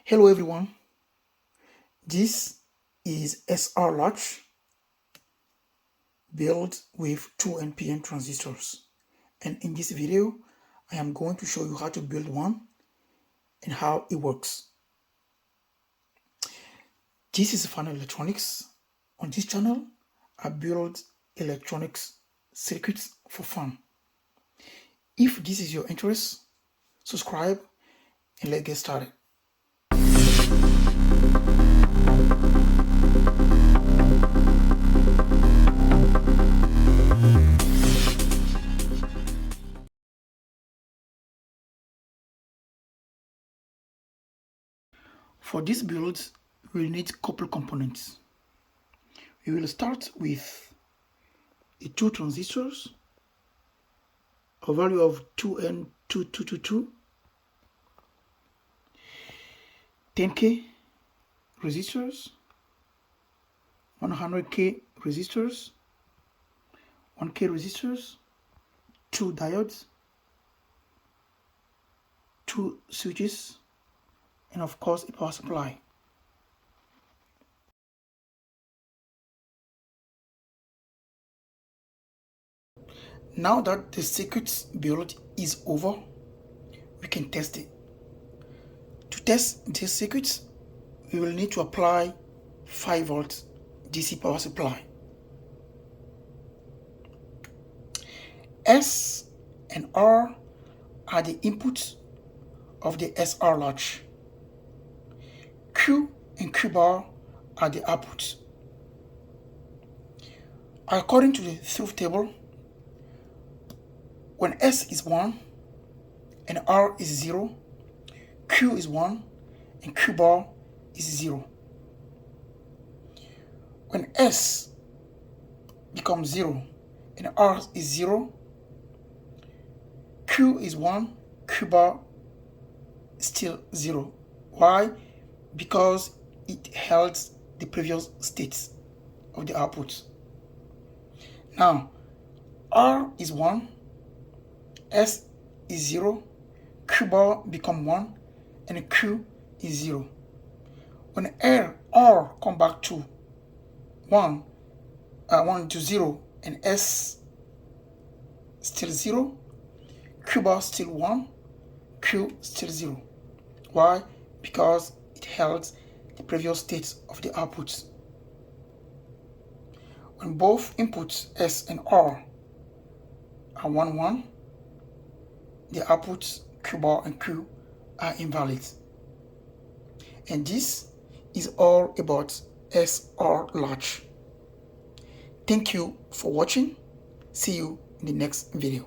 Hello everyone, this is SR latch built with 2 NPN transistors, and in this video I am going to show you how to build one and how it works. This is Fun Electronics. On this channel I build electronics circuits for fun. If this is your interest, subscribe and let's get started. For this build, we will need couple components. We will start with the 2 transistors, a value of 2N2222, 10K resistors, 100K resistors, 1K resistors, 2 diodes, 2 switches, and of course a power supply. Now that the circuit build is over, we can test it. To test this circuit, we will need to apply 5 volts DC power supply. S and R are the inputs of the SR latch. Q and Q bar are the outputs. According to the truth table, when S is 1 and R is 0, Q is 1 and Q bar is 0. When S becomes 0 and R is 0, Q is 1, Q bar is still 0. Why? Because it held the previous states of the output. Now, R is 1, S is 0, Q bar become 1, and Q is 0. When R come back to 1 to 0, and S still 0, Q bar still 1, Q still 0. Why? Because it held the previous states of the outputs. When both inputs S and R are 1, 1, the outputs Q bar and Q are invalid. And this is all about SR latch. Thank you for watching. See you in the next video.